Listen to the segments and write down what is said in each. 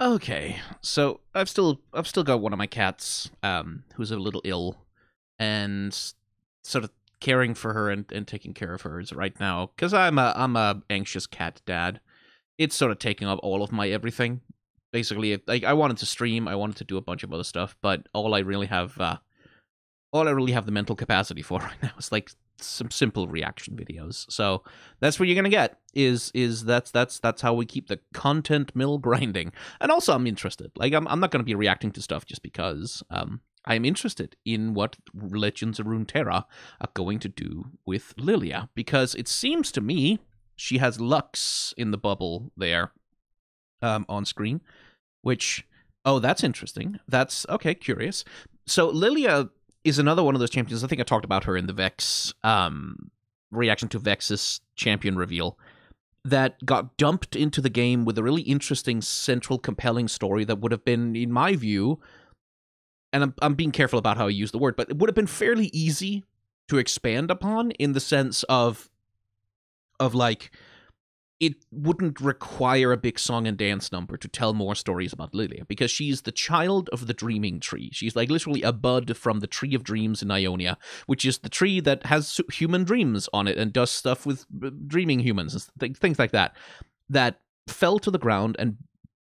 Okay, so I've still got one of my cats, who's a little ill, and sort of caring for her and taking care of her right now, because I'm a anxious cat dad. It's sort of taking up all of my everything. Basically, like I wanted to stream, I wanted to do a bunch of other stuff, but all I really have the mental capacity for right now is like some simple reaction videos. So that's what you're gonna get. That's how we keep the content mill grinding. And also, I'm interested. Like I'm not gonna be reacting to stuff just because. I'm interested in what Legends of Runeterra are going to do with Lillia, because it seems to me she has Lux in the bubble there, on screen, which, oh, that's interesting. That's okay, curious. So Lillia is another one of those champions. I think I talked about her in the Vex reaction to Vex's champion reveal, that got dumped into the game with a really interesting, central, compelling story that would have been, in my view, and I'm being careful about how I use the word, but it would have been fairly easy to expand upon, in the sense of like, it wouldn't require a big song and dance number to tell more stories about Lillia, because she's the child of the dreaming tree. She's like literally a bud from the tree of dreams in Ionia, which is the tree that has human dreams on it and does stuff with dreaming humans and things like that, that fell to the ground and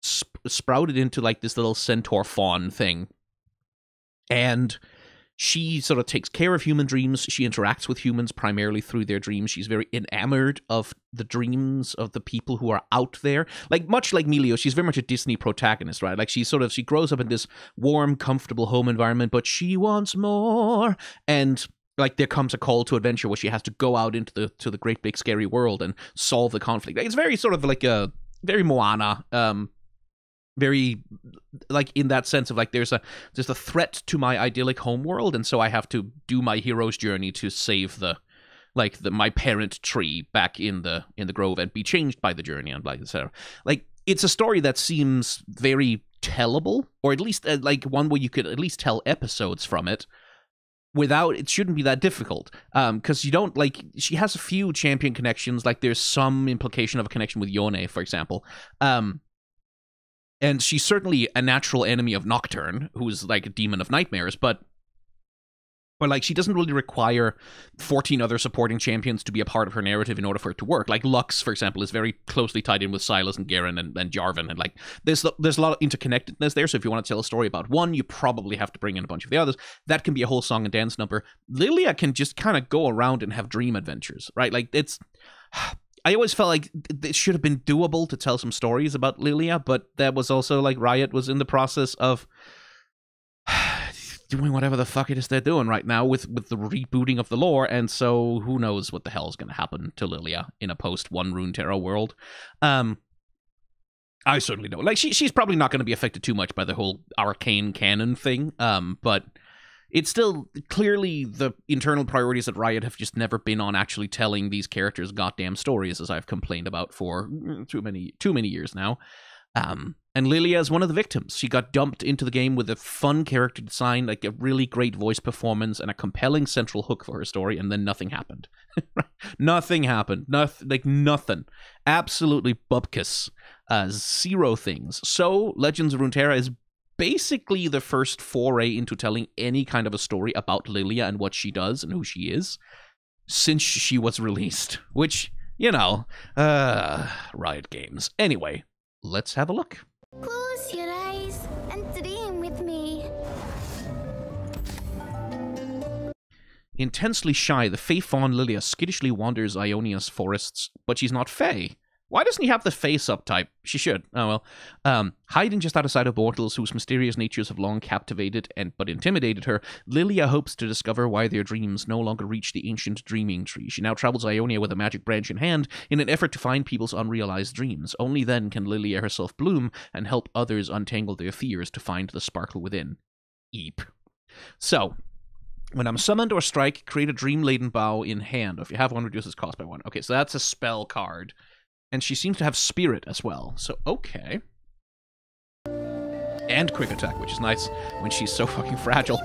sprouted into like this little centaur fawn thing. And she sort of takes care of human dreams. She interacts with humans primarily through their dreams. She's very enamored of the dreams of the people who are out there. Like, much like Melio, she's very much a Disney protagonist, right? Like, she grows up in this warm, comfortable home environment, but she wants more. And like, there comes a call to adventure where she has to go out into the great big scary world and solve the conflict. It's very sort of like a very Moana, very, like, in that sense of like, there's a threat to my idyllic homeworld, and so I have to do my hero's journey to save my parent tree back in the grove and be changed by the journey, and like, etc. Like, it's a story that seems very tellable, or at least like one where you could at least tell episodes from it without, it shouldn't be that difficult, because you don't, like, she has a few champion connections. Like, there's some implication of a connection with Yone, for example. And she's certainly a natural enemy of Nocturne, who's like a demon of nightmares, but like, she doesn't really require 14 other supporting champions to be a part of her narrative in order for it to work. Like, Lux, for example, is very closely tied in with Silas and Garen and Jarvan, and like, there's a lot of interconnectedness there. So if you want to tell a story about one, you probably have to bring in a bunch of the others. That can be a whole song and dance number. Lillia can just kind of go around and have dream adventures, right? Like, it's... I always felt like it should have been doable to tell some stories about Lillia, but that was also like Riot was in the process of doing whatever the fuck it is they're doing right now with the rebooting of the lore, and so who knows what the hell is going to happen to Lillia in a post-1 Runeterra world. I certainly don't. Like, she's probably not going to be affected too much by the whole arcane canon thing, but it's still clearly the internal priorities at Riot have just never been on actually telling these characters goddamn stories, as I've complained about for too many years now. And Lillia is one of the victims. She got dumped into the game with a fun character design, like a really great voice performance, and a compelling central hook for her story, and then nothing happened. Nothing happened. Nothing. Absolutely bupkis. Zero things. So, Legends of Runeterra is basically the first foray into telling any kind of a story about Lillia and what she does and who she is since she was released. Which, you know, Riot Games. Anyway, let's have a look. Close your eyes and dream with me. Intensely shy, the Fey Fawn Lillia skittishly wanders Ionia's forests, but she's not Fey. Why doesn't he have the Fey subtype? She should. Oh well. Hiding just outside of mortals whose mysterious natures have long captivated but intimidated her, Lillia hopes to discover why their dreams no longer reach the ancient dreaming tree. She now travels Ionia with a magic branch in hand in an effort to find people's unrealized dreams. Only then can Lillia herself bloom and help others untangle their fears to find the sparkle within. Eep. So, when I'm summoned or strike, create a dream-laden bow in hand. If you have one, reduces cost by 1. Okay, so that's a spell card. And she seems to have spirit as well. So, okay. And quick attack, which is nice when she's so fucking fragile.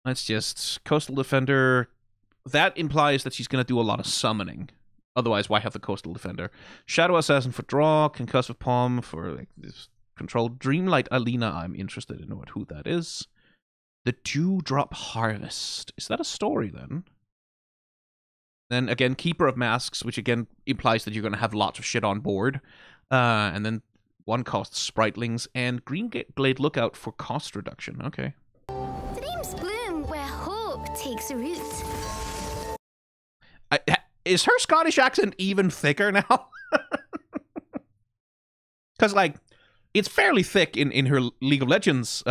Let's just... Coastal Defender. That implies that she's going to do a lot of summoning. Otherwise, why have the Coastal Defender? Shadow Assassin for draw, Concussive Palm for like this control. Dreamlight Alina, I'm interested in who that is. The Dewdrop Harvest. Is that a story then? Then again, Keeper of Masks, which again implies that you're going to have lots of shit on board. And then one costs Spritlings, and Green Blade Lookout for cost reduction. Okay. Dreams bloom where hope takes root. Is her Scottish accent even thicker now? Because, like, it's fairly thick in her League of Legends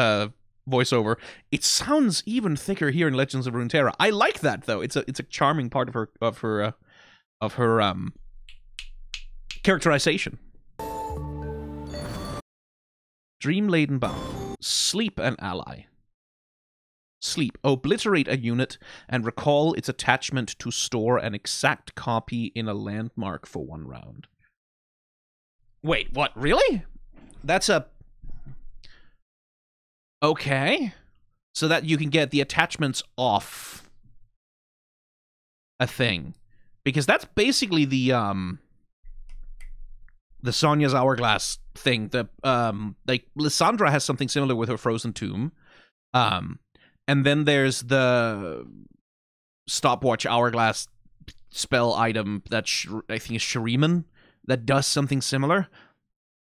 voiceover. It sounds even thicker here in Legends of Runeterra. I like that, though. It's a charming part of her characterization. Dream-laden bound. Sleep an ally. Sleep. Obliterate a unit and recall its attachment to store an exact copy in a landmark for 1 round. Wait, what? Really? That's a... Okay. So that you can get the attachments off a thing. Because that's basically the Sonya's Hourglass thing. Like, Lysandra has something similar with her Frozen Tomb. And then there's the Stopwatch Hourglass spell item that I think is Shuriman that does something similar.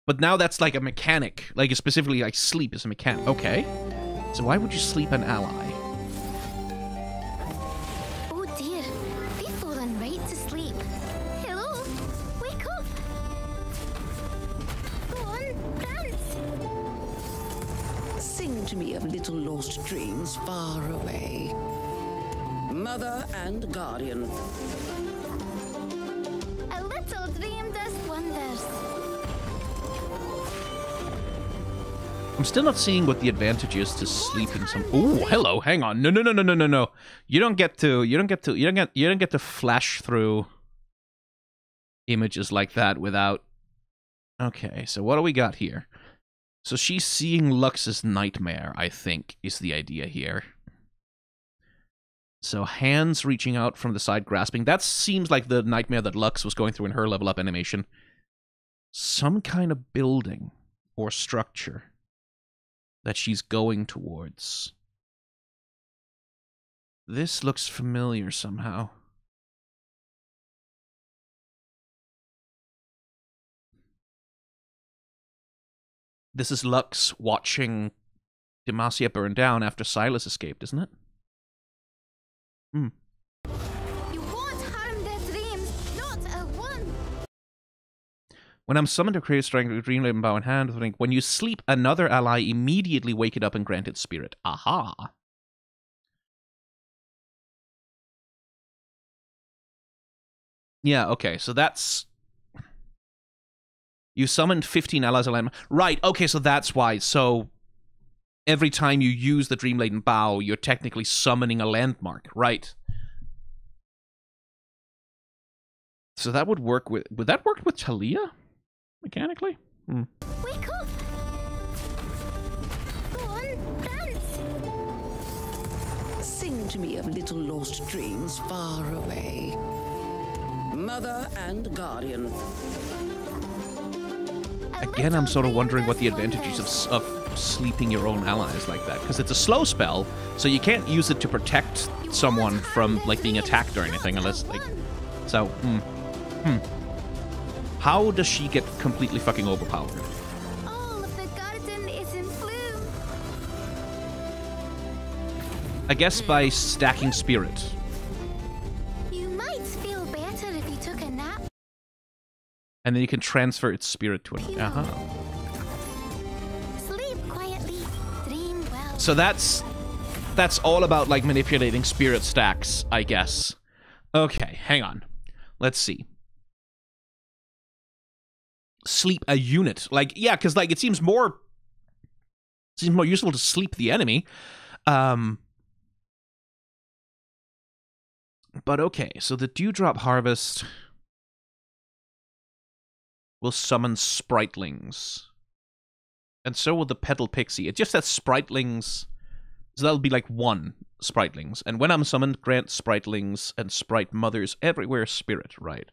But now that's like a mechanic. Like, specifically, like, sleep is a mechanic. Okay. So why would you sleep an ally? Oh dear, they've fallen right to sleep. Hello? Wake up! Go on, dance! Sing to me of little lost dreams far away. Mother and guardian. A little dream does wonders. I'm still not seeing what the advantage is to sleeping some. Oh, hello. Hang on. No. You don't get to flash through images like that without. Okay, so what do we got here? So she's seeing Lux's nightmare, I think, is the idea here. So hands reaching out from the side, grasping. That seems like the nightmare that Lux was going through in her level up animation. Some kind of building or structure that she's going towards. This looks familiar somehow. This is Lux watching Demacia burn down after Silas escaped, isn't it? Hmm. You won't harm their dreams, not a one. When I'm summoned to create strength with Green Label Bow in hand, when you sleep, another ally immediately wake it up and grant it spirit. Aha! Yeah, okay, so that's... You summoned 15 allies a landmark. Right, okay, so that's why. So every time you use the Dream-Laden Bow, you're technically summoning a landmark. Right. So that would work with... Would that work with Talia? Mechanically? Hmm. Wake up! Go on, dance! Sing to me of little lost dreams far away. Mother and guardian. Again, I'm sort of wondering what the advantages of sleeping your own allies like that. Because it's a slow spell, so you can't use it to protect someone from, like, being attacked or anything unless, like... So, How does she get completely fucking overpowered? All of the garden is in bloom. I guess by stacking spirit. You might feel better if you took a nap. And then you can transfer its spirit to an... Uh-huh. Sleep quietly, dream well. So that's all about, like, manipulating spirit stacks, I guess. Okay, hang on. Let's see. Sleep a unit. Like, yeah, because, like, it seems more useful to sleep the enemy. But okay, so the Dewdrop Harvest will summon Spritlings. And so will the Petal Pixie. It just says Spritlings, so that'll be like 1 Spritlings. And when I'm summoned, grant Spritlings and Sprite Mothers everywhere spirit, right?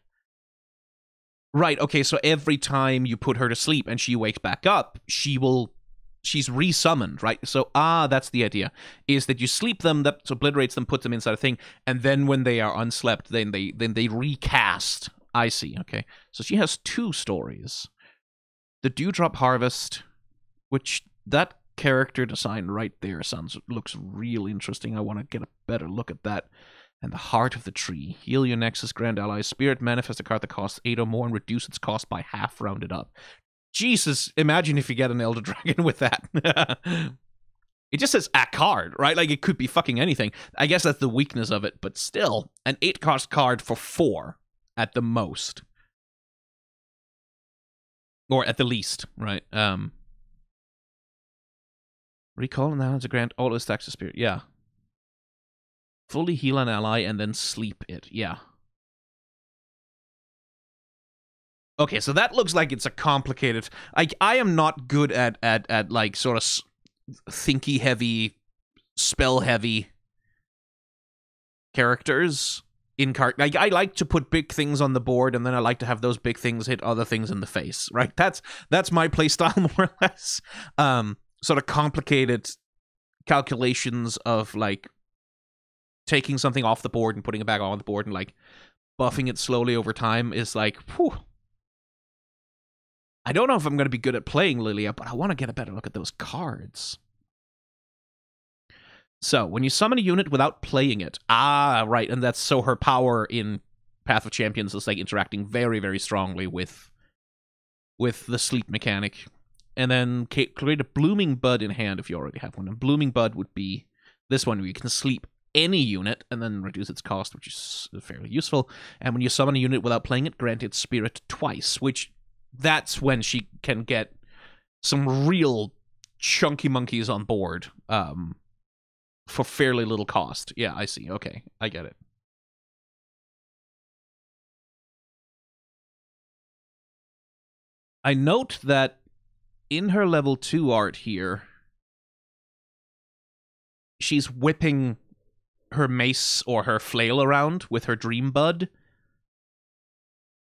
Right, okay, so every time you put her to sleep and she wakes back up, she's resummoned, right? So, that's the idea, is that you sleep them, that obliterates them, puts them inside a thing, and then when they are unslept, then they recast. I see, okay. So she has 2 stories. The Dewdrop Harvest, which that character design right there looks real interesting. I want to get a better look at that. And the Heart of the Tree. Heal your Nexus Grand Ally. Spirit manifest a card that costs 8 or more and reduce its cost by half rounded up. Jesus, imagine if you get an Elder Dragon with that. It just says a card, right? Like, it could be fucking anything. I guess that's the weakness of it, but still, an 8-cost card for 4 at the most. Or at the least, right? Recall and now to grant all the stacks of spirit. Yeah. Fully heal an ally and then sleep it. Yeah. Okay, so that looks like it's a complicated... I am not good at like, sort of thinky-heavy, spell-heavy characters in card. Like, I like to put big things on the board, and then I like to have those big things hit other things in the face, right? That's my playstyle, more or less. Sort of complicated calculations of, like, taking something off the board and putting it back on the board and, like, buffing it slowly over time is like, whew. I don't know if I'm going to be good at playing Lillia, but I want to get a better look at those cards. So, when you summon a unit without playing it, right, and that's so her power in Path of Champions is, like, interacting very, very strongly with the sleep mechanic. And then create a Blooming Bud in hand if you already have one. And Blooming Bud would be this one where you can sleep any unit and then reduce its cost, which is fairly useful. And when you summon a unit without playing it, grant its spirit twice, which that's when she can get some real chunky monkeys on board for fairly little cost. Yeah, I see. Okay, I get it. I note that in her level 2 art here, she's whipping her mace or her flail around with her Dream Bud,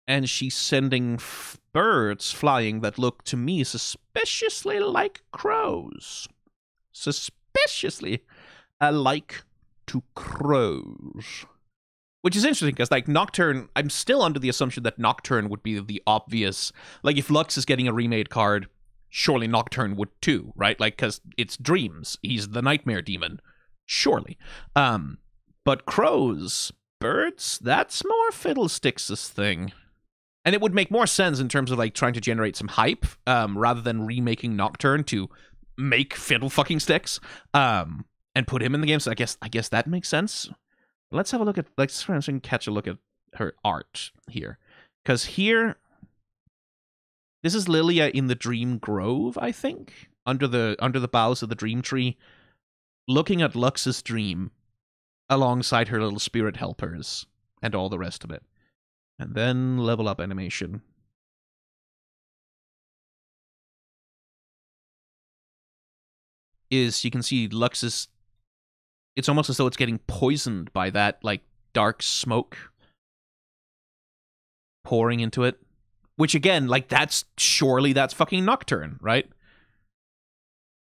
and she's sending birds flying that look to me suspiciously like crows. Suspiciously alike to crows. Which is interesting, because, like, Nocturne, I'm still under the assumption that Nocturne would be the obvious... Like, if Lux is getting a remade card, surely Nocturne would too, right? Like, because it's Dreams. He's the Nightmare Demon. Surely. But crows, birds, that's more Fiddlesticks' thing. And it would make more sense in terms of, like, trying to generate some hype, rather than remaking Nocturne to make Fiddle fucking Sticks, and put him in the game. So I guess that makes sense. Let's have a look at, let's try and catch a look at her art here. Because here, this is Lillia in the Dream Grove, I think, under the boughs of the Dream Tree, looking at Lux's dream alongside her little spirit helpers and all the rest of it. And then level up animation. Is you can see Lux's... It's almost as though it's getting poisoned by that, like, dark smoke pouring into it. Which, again, like, surely that's fucking Nocturne, right?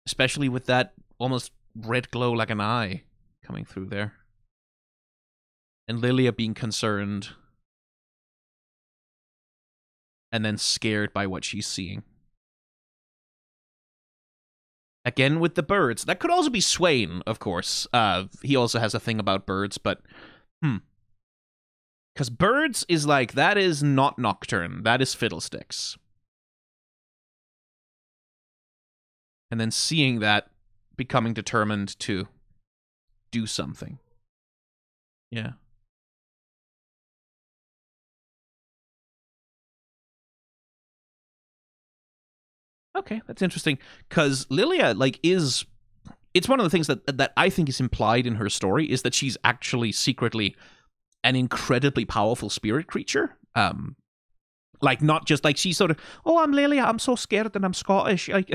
Especially with that almost red glow like an eye coming through there. And Lillia being concerned. And then scared by what she's seeing. Again with the birds. That could also be Swain, of course. He also has a thing about birds, but... Because birds is like, that is not Nocturne. That is Fiddlesticks. And then seeing that, becoming determined to do something. Yeah. Okay, that's interesting, because Lillia, like, is... It's one of the things that I think is implied in her story, is that she's actually secretly an incredibly powerful spirit creature. Like, not just like she's sort of, oh, I'm Lillia, I'm so scared and I'm Scottish. Like,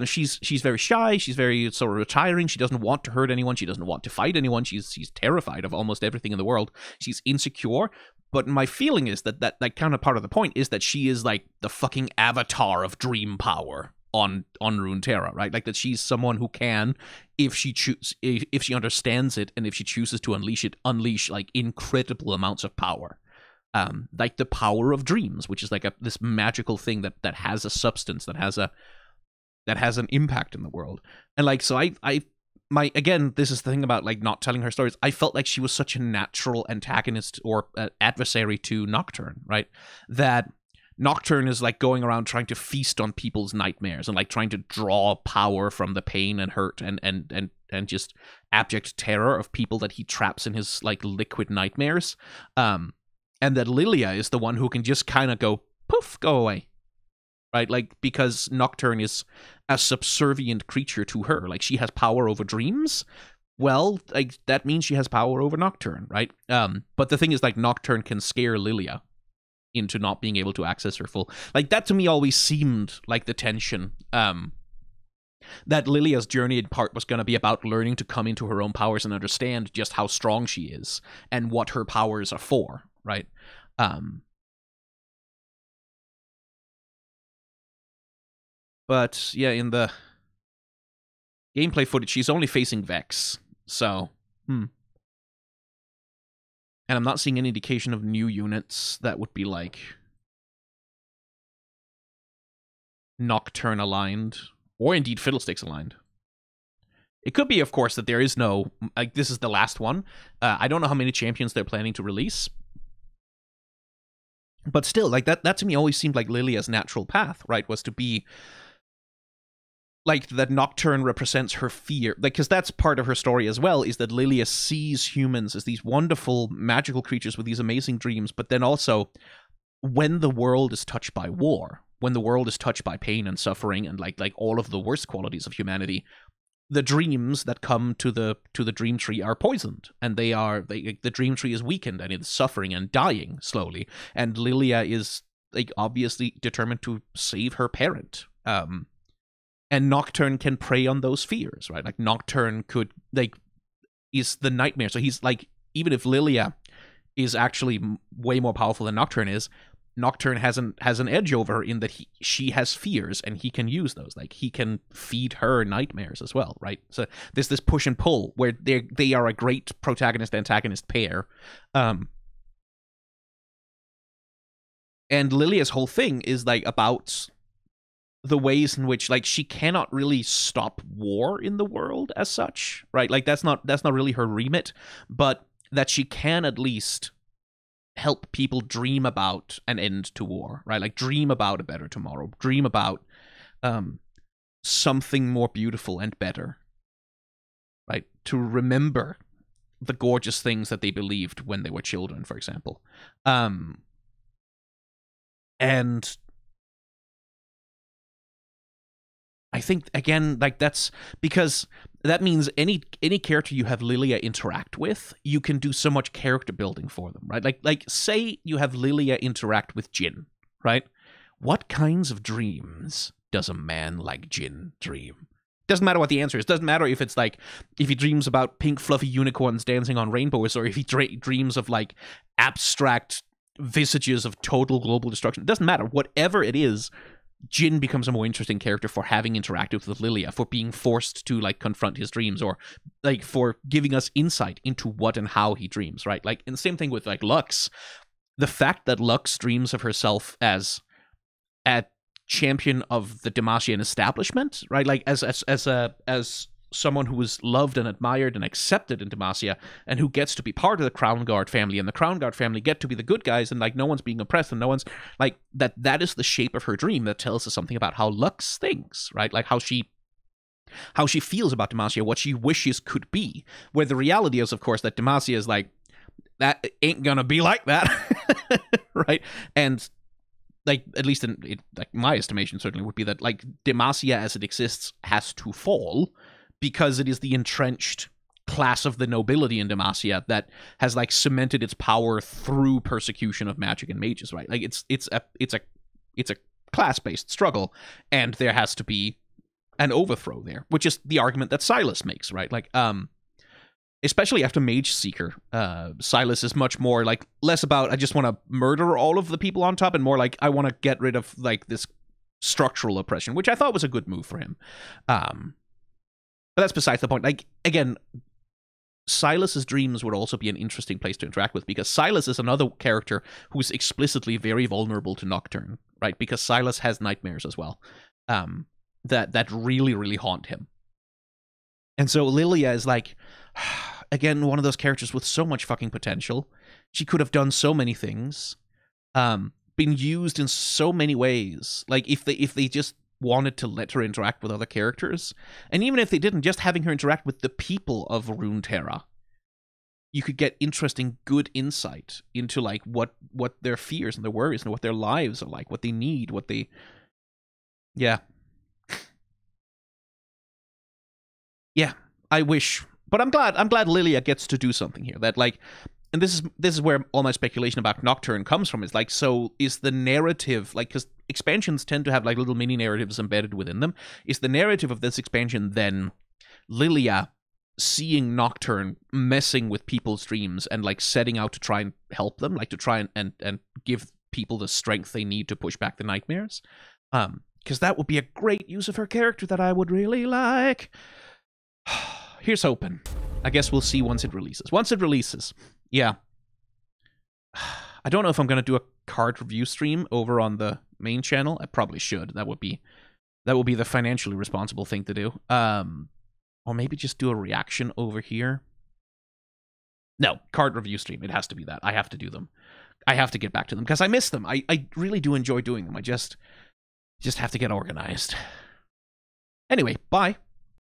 she's very shy. She's very sort of retiring. She doesn't want to hurt anyone. She doesn't want to fight anyone. She's terrified of almost everything in the world. She's insecure. But my feeling is that kind of part of the point is that she is like the fucking avatar of dream power on Runeterra, right? Like that she's someone who can, if she understands it and if she chooses to unleash like incredible amounts of power. Like the power of dreams, which is like this magical thing that has a substance, that has an impact in the world. And like, so again, this is the thing about like not telling her stories. I felt like she was such a natural antagonist or adversary to Nocturne, right? That Nocturne is like going around trying to feast on people's nightmares and like trying to draw power from the pain and hurt and just abject terror of people that he traps in his like liquid nightmares. And that Lillia is the one who can just kind of go, poof, go away. Right? Like, because Nocturne is a subservient creature to her. Like, she has power over dreams. Well, like, that means she has power over Nocturne, right? But the thing is, like, Nocturne can scare Lillia into not being able to access her full. Like, that to me always seemed like the tension. That Lilia's journey in part was going to be about learning to come into her own powers and understand just how strong she is and what her powers are for. Right. But yeah, in the gameplay footage, she's only facing Vex. So, And I'm not seeing any indication of new units that would be like Nocturne aligned, or indeed Fiddlesticks aligned. It could be, of course, that there is no, like, this is the last one. I don't know how many champions they're planning to release. But still, like, that to me always seemed like Lilia's natural path, right? Was to be, like, that Nocturne represents her fear. Like, because that's part of her story as well, is that Lillia sees humans as these wonderful, magical creatures with these amazing dreams, but then also, when the world is touched by war, when the world is touched by pain and suffering and, like all of the worst qualities of humanity, the dreams that come to the dream tree are poisoned, and the dream tree is weakened and it's suffering and dying slowly. And Lillia is like obviously determined to save her parent. And Nocturne can prey on those fears, right? Like Nocturne is the nightmare. So he's like, even if Lillia is actually way more powerful than Nocturne is, Nocturne has an edge over her in that she has fears and he can use those. Like he can feed her nightmares as well, right? So there's this push and pull where they are a great protagonist-antagonist pair. And Lilia's whole thing is like about the ways in which like she cannot really stop war in the world as such, right? Like that's not really her remit, but that she can at least help people dream about an end to war, right? Like dream about a better tomorrow, dream about something more beautiful and better, right? To remember the gorgeous things that they believed when they were children, for example. And I think, again, like that's because that means any character you have Lillia interact with, you can do so much character building for them, right? Like say you have Lillia interact with Jin, right? What kinds of dreams does a man like Jin dream? Doesn't matter what the answer is. Doesn't matter if it's like, if he dreams about pink fluffy unicorns dancing on rainbows, or if he dreams of like abstract visages of total global destruction. It doesn't matter. Whatever it is, Jin becomes a more interesting character for having interacted with Lillia, for being forced to like confront his dreams, or like for giving us insight into what and how he dreams, right? Like, and the same thing with like Lux. The fact that Lux dreams of herself as a champion of the Demacian establishment, right? Like as someone who was loved and admired and accepted in Demacia, and who gets to be part of the Crown Guard family, and the Crown Guard family get to be the good guys, and like no one's being oppressed, and no one's like that is the shape of her dream that tells us something about how Lux thinks, right? Like how she feels about Demacia, what she wishes could be, where the reality is, of course, that Demacia is like, that ain't gonna be like that. Right? And like, at least in like my estimation certainly would be that like Demacia as it exists has to fall, because it is the entrenched class of the nobility in Demacia that has like cemented its power through persecution of magic and mages, right? Like it's a class-based struggle, and there has to be an overthrow there, which is the argument that Silas makes, right? Like especially after Mage Seeker, Silas is much more like less about I just want to murder all of the people on top, and more like I want to get rid of like this structural oppression, which I thought was a good move for him. But that's besides the point. Like again, Silas's dreams would also be an interesting place to interact with, because Silas is another character who's explicitly very vulnerable to Nocturne, right? Because Silas has nightmares as well, that really, really haunt him. And so Lillia is like, again, one of those characters with so much fucking potential. She could have done so many things, been used in so many ways. Like if they just wanted to let her interact with other characters, and even if they didn't, just having her interact with the people of Runeterra, you could get interesting, good insight into like what their fears and their worries and what their lives are like, what they need, what they, yeah. Yeah, I wish, but I'm glad Lillia gets to do something here. That like, and this is where all my speculation about Nocturne comes from. Is like, so is the narrative like, because expansions tend to have like little mini narratives embedded within them. Is the narrative of this expansion then Lillia seeing Nocturne messing with people's dreams and like setting out to try and help them, like to try and give people the strength they need to push back the nightmares? Because that would be a great use of her character that I would really like. Here's hoping. I guess we'll see once it releases. Once it releases, yeah. I don't know if I'm going to do a card review stream over on the main channel. I probably should. That would be the financially responsible thing to do. Or maybe just do a reaction over here. No, card review stream. It has to be that. I have to do them. I have to get back to them because I miss them. I really do enjoy doing them. I just have to get organized. Anyway, bye.